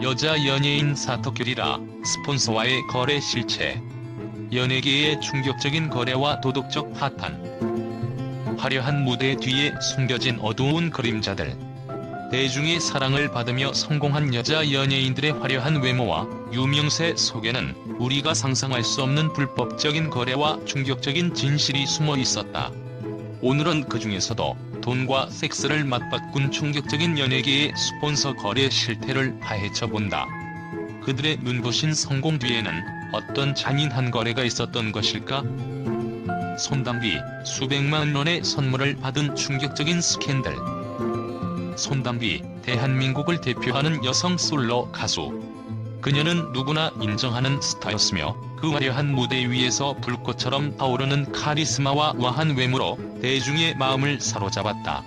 여자 연예인 사토큐리라 스폰서와의 거래 실체. 연예계의 충격적인 거래와 도덕적 파탄. 화려한 무대 뒤에 숨겨진 어두운 그림자들. 대중의 사랑을 받으며 성공한 여자 연예인들의 화려한 외모와 유명세 속에는 우리가 상상할 수 없는 불법적인 거래와 충격적인 진실이 숨어 있었다. 오늘은 그 중에서도 돈과 섹스를 맞바꾼 충격적인 연예계의 스폰서 거래 실태를 파헤쳐본다. 그들의 눈부신 성공 뒤에는 어떤 잔인한 거래가 있었던 것일까? 손담비, 수백만 원의 선물을 받은 충격적인 스캔들. 손담비, 대한민국을 대표하는 여성 솔로 가수. 그녀는 누구나 인정하는 스타였으며 그 화려한 무대 위에서 불꽃처럼 타오르는 카리스마와 우아한 외모로 대중의 마음을 사로잡았다.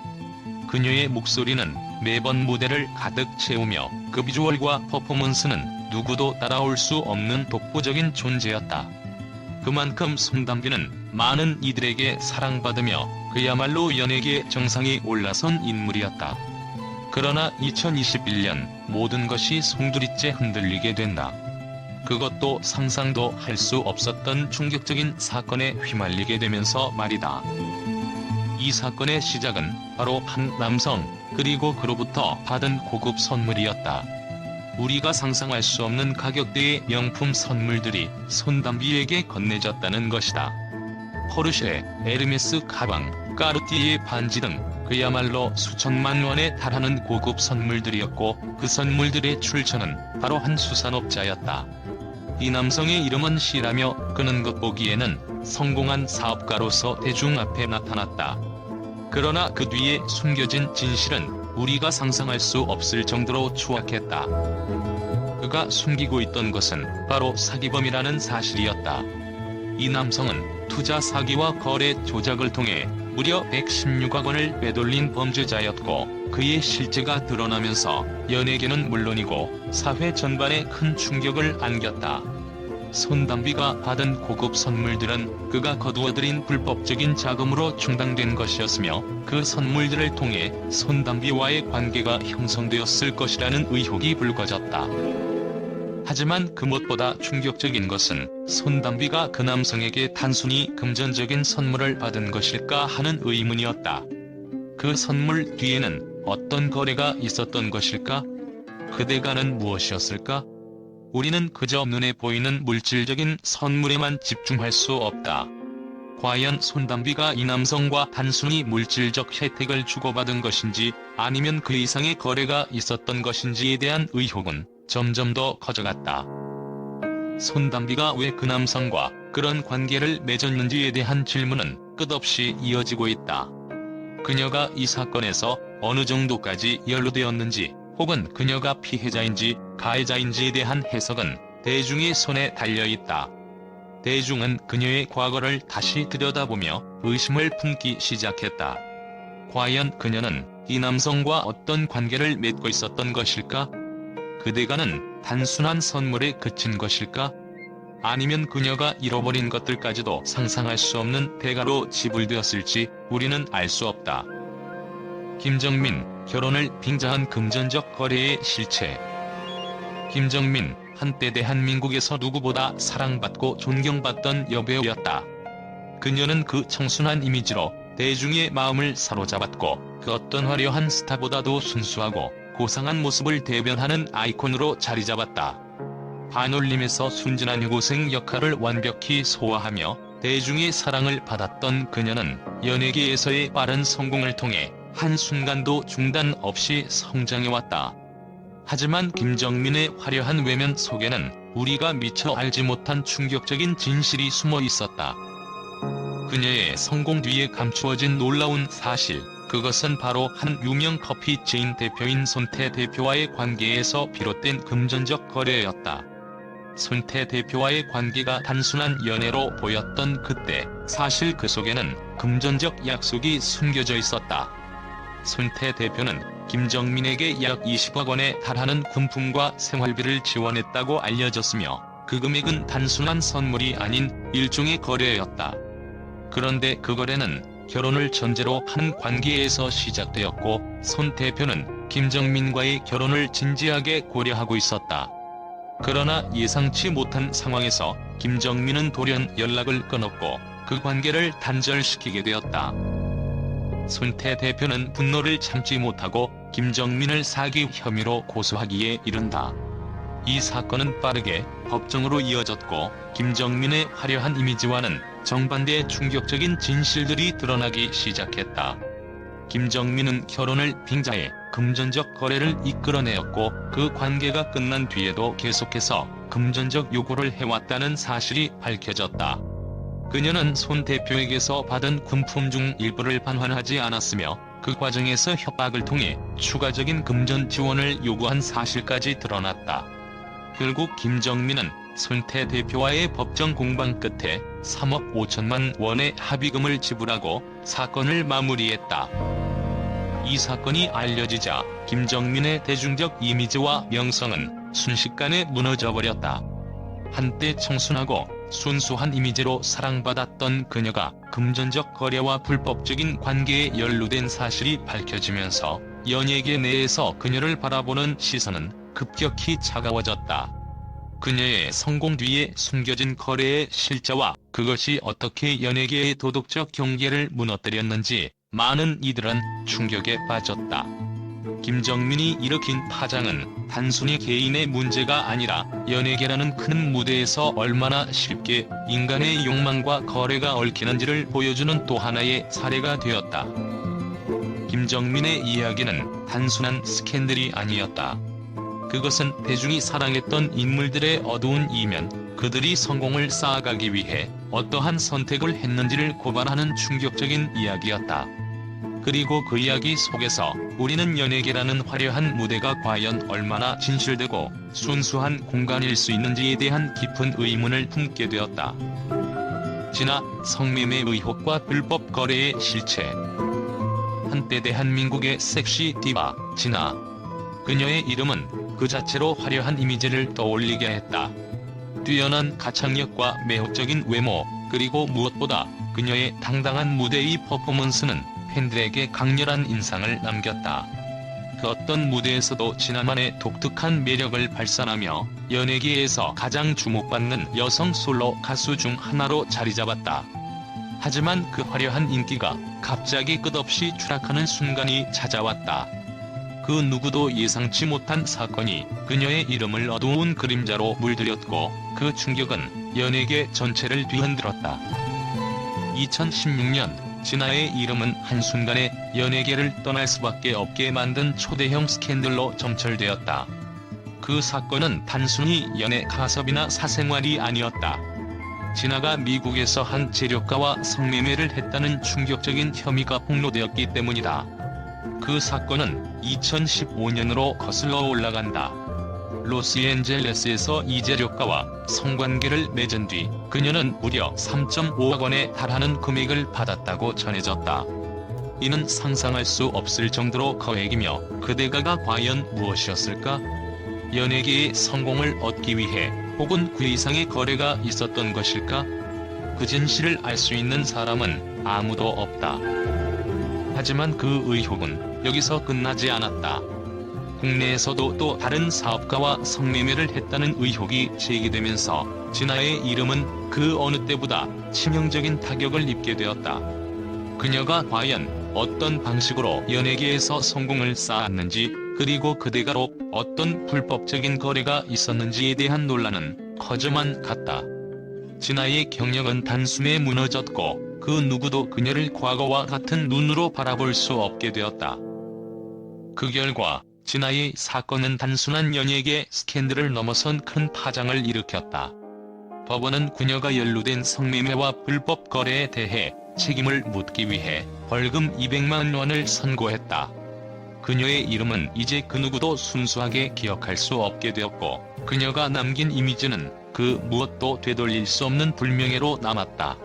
그녀의 목소리는 매번 무대를 가득 채우며 그 비주얼과 퍼포먼스는 누구도 따라올 수 없는 독보적인 존재였다. 그만큼 손담비는 많은 이들에게 사랑받으며 그야말로 연예계 정상에 올라선 인물이었다. 그러나 2021년 모든 것이 송두리째 흔들리게 된다. 그것도 상상도 할 수 없었던 충격적인 사건에 휘말리게 되면서 말이다. 이 사건의 시작은 바로 한 남성, 그리고 그로부터 받은 고급 선물이었다. 우리가 상상할 수 없는 가격대의 명품 선물들이 손담비에게 건네졌다는 것이다. 포르쉐, 에르메스 가방, 까르띠에 반지 등 그야말로 수천만 원에 달하는 고급 선물들이었고 그 선물들의 출처는 바로 한 수산업자였다. 이 남성의 이름은 C라며 그는 겉보기에는 성공한 사업가로서 대중 앞에 나타났다. 그러나 그 뒤에 숨겨진 진실은 우리가 상상할 수 없을 정도로 추악했다. 그가 숨기고 있던 것은 바로 사기범이라는 사실이었다. 이 남성은 투자 사기와 거래 조작을 통해 무려 116억 원을 빼돌린 범죄자였고 그의 실체가 드러나면서 연예계는 물론이고 사회 전반에 큰 충격을 안겼다. 손담비가 받은 고급 선물들은 그가 거두어들인 불법적인 자금으로 충당된 것이었으며 그 선물들을 통해 손담비와의 관계가 형성되었을 것이라는 의혹이 불거졌다. 하지만 그 무엇보다 충격적인 것은 손담비가 그 남성에게 단순히 금전적인 선물을 받은 것일까 하는 의문이었다. 그 선물 뒤에는 어떤 거래가 있었던 것일까? 그 대가는 무엇이었을까? 우리는 그저 눈에 보이는 물질적인 선물에만 집중할 수 없다. 과연 손담비가 이 남성과 단순히 물질적 혜택을 주고받은 것인지 아니면 그 이상의 거래가 있었던 것인지에 대한 의혹은 점점 더 커져갔다. 손담비가 왜 그 남성과 그런 관계를 맺었는지에 대한 질문은 끝없이 이어지고 있다. 그녀가 이 사건에서 어느 정도까지 연루되었는지 혹은 그녀가 피해자인지 가해자인지에 대한 해석은 대중의 손에 달려있다. 대중은 그녀의 과거를 다시 들여다보며 의심을 품기 시작했다. 과연 그녀는 이 남성과 어떤 관계를 맺고 있었던 것일까? 그 대가는 단순한 선물에 그친 것일까? 아니면 그녀가 잃어버린 것들까지도 상상할 수 없는 대가로 지불되었을지 우리는 알 수 없다. 김정민, 결혼을 빙자한 금전적 거래의 실체. 김정민, 한때 대한민국에서 누구보다 사랑받고 존경받던 여배우였다. 그녀는 그 청순한 이미지로 대중의 마음을 사로잡았고 그 어떤 화려한 스타보다도 순수하고 고상한 모습을 대변하는 아이콘으로 자리잡았다. 반올림에서 순진한 여고생 역할을 완벽히 소화하며 대중의 사랑을 받았던 그녀는 연예계에서의 빠른 성공을 통해 한순간도 중단 없이 성장해왔다. 하지만 김정민의 화려한 외면 속에는 우리가 미처 알지 못한 충격적인 진실이 숨어 있었다. 그녀의 성공 뒤에 감추어진 놀라운 사실, 그것은 바로 한 유명 커피 체인 대표인 손태 대표와의 관계에서 비롯된 금전적 거래였다. 손태 대표와의 관계가 단순한 연애로 보였던 그때, 사실 그 속에는 금전적 약속이 숨겨져 있었다. 손태 대표는 김정민에게 약 20억 원에 달하는 군품과 생활비를 지원했다고 알려졌으며 그 금액은 단순한 선물이 아닌 일종의 거래였다. 그런데 그 거래는 결혼을 전제로 한 관계에서 시작되었고 손 대표는 김정민과의 결혼을 진지하게 고려하고 있었다. 그러나 예상치 못한 상황에서 김정민은 돌연 연락을 끊었고 그 관계를 단절시키게 되었다. 손태 대표는 분노를 참지 못하고 김정민을 사기 혐의로 고소하기에 이른다. 이 사건은 빠르게 법정으로 이어졌고 김정민의 화려한 이미지와는 정반대의 충격적인 진실들이 드러나기 시작했다. 김정민은 결혼을 빙자해 금전적 거래를 이끌어내었고 그 관계가 끝난 뒤에도 계속해서 금전적 요구를 해왔다는 사실이 밝혀졌다. 그녀는 손 대표에게서 받은 금품 중 일부를 반환하지 않았으며 그 과정에서 협박을 통해 추가적인 금전 지원을 요구한 사실까지 드러났다. 결국 김정민은 손태 대표와의 법정 공방 끝에 3억 5천만 원의 합의금을 지불하고 사건을 마무리했다. 이 사건이 알려지자 김정민의 대중적 이미지와 명성은 순식간에 무너져버렸다. 한때 청순하고 순수한 이미지로 사랑받았던 그녀가 금전적 거래와 불법적인 관계에 연루된 사실이 밝혀지면서 연예계 내에서 그녀를 바라보는 시선은 급격히 차가워졌다. 그녀의 성공 뒤에 숨겨진 거래의 실체와 그것이 어떻게 연예계의 도덕적 경계를 무너뜨렸는지 많은 이들은 충격에 빠졌다. 김정민이 일으킨 파장은 단순히 개인의 문제가 아니라 연예계라는 큰 무대에서 얼마나 쉽게 인간의 욕망과 거래가 얽히는지를 보여주는 또 하나의 사례가 되었다. 김정민의 이야기는 단순한 스캔들이 아니었다. 그것은 대중이 사랑했던 인물들의 어두운 이면, 그들이 성공을 쌓아가기 위해 어떠한 선택을 했는지를 고발하는 충격적인 이야기였다. 그리고 그 이야기 속에서 우리는 연예계라는 화려한 무대가 과연 얼마나 진실되고 순수한 공간일 수 있는지에 대한 깊은 의문을 품게 되었다. 진아, 성매매 의혹과 불법 거래의 실체. 한때 대한민국의 섹시 디바, 진아. 그녀의 이름은 그 자체로 화려한 이미지를 떠올리게 했다. 뛰어난 가창력과 매혹적인 외모, 그리고 무엇보다 그녀의 당당한 무대의 퍼포먼스는 팬들에게 강렬한 인상을 남겼다. 그 어떤 무대에서도 진아만의 독특한 매력을 발산하며 연예계에서 가장 주목받는 여성 솔로 가수 중 하나로 자리잡았다. 하지만 그 화려한 인기가 갑자기 끝없이 추락하는 순간이 찾아왔다. 그 누구도 예상치 못한 사건이 그녀의 이름을 어두운 그림자로 물들였고 그 충격은 연예계 전체를 뒤흔들었다. 2016년 진아의 이름은 한순간에 연예계를 떠날 수밖에 없게 만든 초대형 스캔들로 점철되었다. 그 사건은 단순히 연애 가섭이나 사생활이 아니었다. 진아가 미국에서 한 재력가와 성매매를 했다는 충격적인 혐의가 폭로되었기 때문이다. 그 사건은 2015년으로 거슬러 올라간다. 로스앤젤레스에서 이 재력가와 성관계를 맺은 뒤 그녀는 무려 3.5억 원에 달하는 금액을 받았다고 전해졌다. 이는 상상할 수 없을 정도로 거액이며 그 대가가 과연 무엇이었을까? 연예계의 성공을 얻기 위해 혹은 그 이상의 거래가 있었던 것일까? 그 진실을 알 수 있는 사람은 아무도 없다. 하지만 그 의혹은 여기서 끝나지 않았다. 국내에서도 또 다른 사업가와 성매매를 했다는 의혹이 제기되면서 진아의 이름은 그 어느 때보다 치명적인 타격을 입게 되었다. 그녀가 과연 어떤 방식으로 연예계에서 성공을 쌓았는지, 그리고 그 대가로 어떤 불법적인 거래가 있었는지에 대한 논란은 커져만 갔다. 진아의 경력은 단숨에 무너졌고 그 누구도 그녀를 과거와 같은 눈으로 바라볼 수 없게 되었다. 그 결과 진아의 사건은 단순한 연예계 스캔들을 넘어선 큰 파장을 일으켰다. 법원은 그녀가 연루된 성매매와 불법 거래에 대해 책임을 묻기 위해 벌금 200만 원을 선고했다. 그녀의 이름은 이제 그 누구도 순수하게 기억할 수 없게 되었고 그녀가 남긴 이미지는 그 무엇도 되돌릴 수 없는 불명예로 남았다.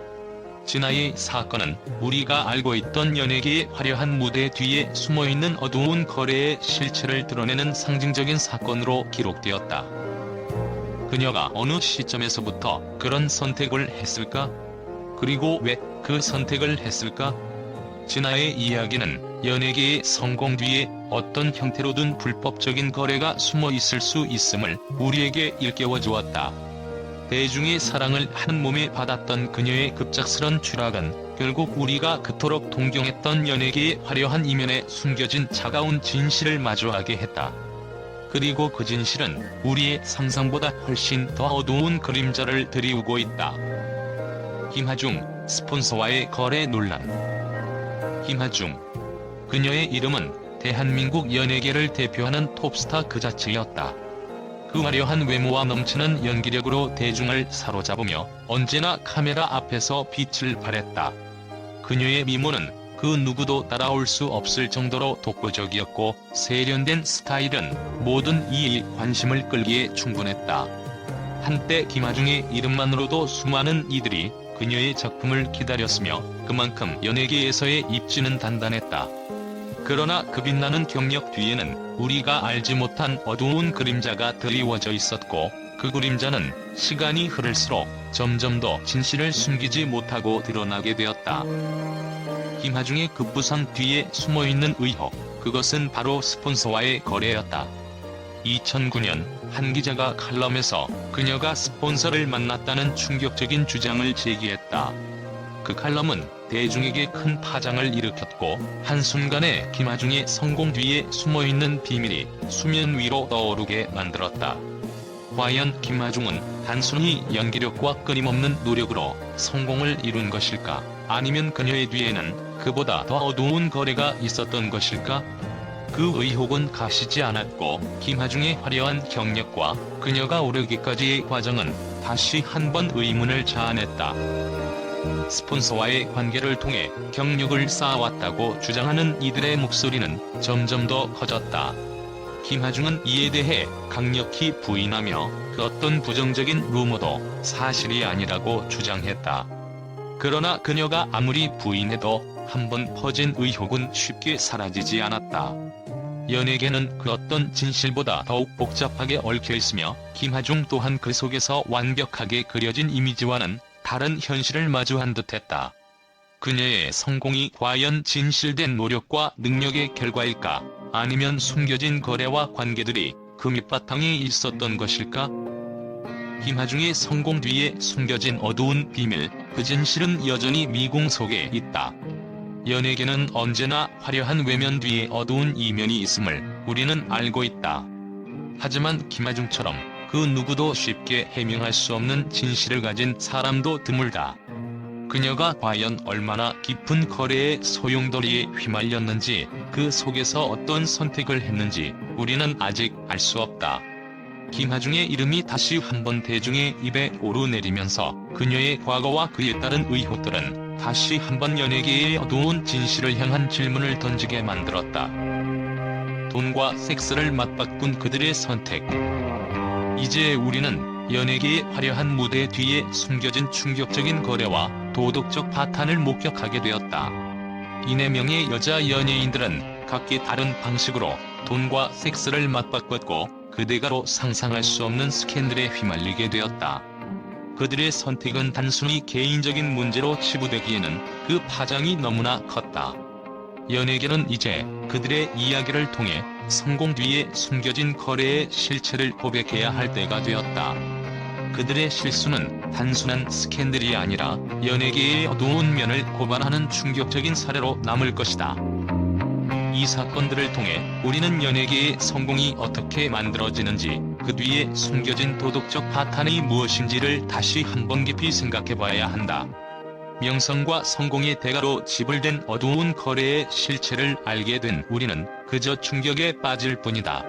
진아의 사건은 우리가 알고 있던 연예계의 화려한 무대 뒤에 숨어있는 어두운 거래의 실체를 드러내는 상징적인 사건으로 기록되었다. 그녀가 어느 시점에서부터 그런 선택을 했을까? 그리고 왜 그 선택을 했을까? 진아의 이야기는 연예계의 성공 뒤에 어떤 형태로든 불법적인 거래가 숨어 있을 수 있음을 우리에게 일깨워 주었다. 대중의 사랑을 한 몸에 받았던 그녀의 급작스런 추락은 결국 우리가 그토록 동경했던 연예계의 화려한 이면에 숨겨진 차가운 진실을 마주하게 했다. 그리고 그 진실은 우리의 상상보다 훨씬 더 어두운 그림자를 드리우고 있다. 김하중, 스폰서와의 거래 논란. 김하중. 그녀의 이름은 대한민국 연예계를 대표하는 톱스타 그 자체였다. 그 화려한 외모와 넘치는 연기력으로 대중을 사로잡으며 언제나 카메라 앞에서 빛을 발했다. 그녀의 미모는 그 누구도 따라올 수 없을 정도로 독보적이었고 세련된 스타일은 모든 이의 관심을 끌기에 충분했다. 한때 김하중의 이름만으로도 수많은 이들이 그녀의 작품을 기다렸으며 그만큼 연예계에서의 입지는 단단했다. 그러나 그 빛나는 경력 뒤에는 우리가 알지 못한 어두운 그림자가 드리워져 있었고 그 그림자는 시간이 흐를수록 점점 더 진실을 숨기지 못하고 드러나게 되었다. 김하중의 급부상 뒤에 숨어있는 의혹, 그것은 바로 스폰서와의 거래였다. 2009년 한 기자가 칼럼에서 그녀가 스폰서를 만났다는 충격적인 주장을 제기했다. 그 칼럼은 대중에게 큰 파장을 일으켰고 한순간에 김하중의 성공 뒤에 숨어있는 비밀이 수면 위로 떠오르게 만들었다. 과연 김하중은 단순히 연기력과 끊임없는 노력으로 성공을 이룬 것일까? 아니면 그녀의 뒤에는 그보다 더 어두운 거래가 있었던 것일까? 그 의혹은 가시지 않았고 김하중의 화려한 경력과 그녀가 오르기까지의 과정은 다시 한번 의문을 자아냈다. 스폰서와의 관계를 통해 경력을 쌓아왔다고 주장하는 이들의 목소리는 점점 더 커졌다. 김하중은 이에 대해 강력히 부인하며 그 어떤 부정적인 루머도 사실이 아니라고 주장했다. 그러나 그녀가 아무리 부인해도 한번 퍼진 의혹은 쉽게 사라지지 않았다. 연예계는 그 어떤 진실보다 더욱 복잡하게 얽혀있으며 김하중 또한 그 속에서 완벽하게 그려진 이미지와는 다른 현실을 마주한 듯했다. 그녀의 성공이 과연 진실된 노력과 능력의 결과일까? 아니면 숨겨진 거래와 관계들이 그 밑바탕에 있었던 것일까? 김하중의 성공 뒤에 숨겨진 어두운 비밀, 그 진실은 여전히 미궁 속에 있다. 연예계는 언제나 화려한 외면 뒤에 어두운 이면이 있음을 우리는 알고 있다. 하지만 김하중처럼 그 누구도 쉽게 해명할 수 없는 진실을 가진 사람도 드물다. 그녀가 과연 얼마나 깊은 거래의 소용돌이에 휘말렸는지, 그 속에서 어떤 선택을 했는지 우리는 아직 알 수 없다. 김하중의 이름이 다시 한번 대중의 입에 오르내리면서 그녀의 과거와 그에 따른 의혹들은 다시 한번 연예계의 어두운 진실을 향한 질문을 던지게 만들었다. 돈과 섹스를 맞바꾼 그들의 선택. 이제 우리는 연예계의 화려한 무대 뒤에 숨겨진 충격적인 거래와 도덕적 파탄을 목격하게 되었다. 이 4명의 여자 연예인들은 각기 다른 방식으로 돈과 섹스를 맞바꿨고 그대가로 상상할 수 없는 스캔들에 휘말리게 되었다. 그들의 선택은 단순히 개인적인 문제로 치부되기에는 그 파장이 너무나 컸다. 연예계는 이제 그들의 이야기를 통해 성공 뒤에 숨겨진 거래의 실체를 고백해야 할 때가 되었다. 그들의 실수는 단순한 스캔들이 아니라 연예계의 어두운 면을 고발하는 충격적인 사례로 남을 것이다. 이 사건들을 통해 우리는 연예계의 성공이 어떻게 만들어지는지, 그 뒤에 숨겨진 도덕적 파탄이 무엇인지를 다시 한번 깊이 생각해봐야 한다. 명성과 성공의 대가로 지불된 어두운 거래의 실체를 알게 된 우리는 그저 충격에 빠질 뿐이다.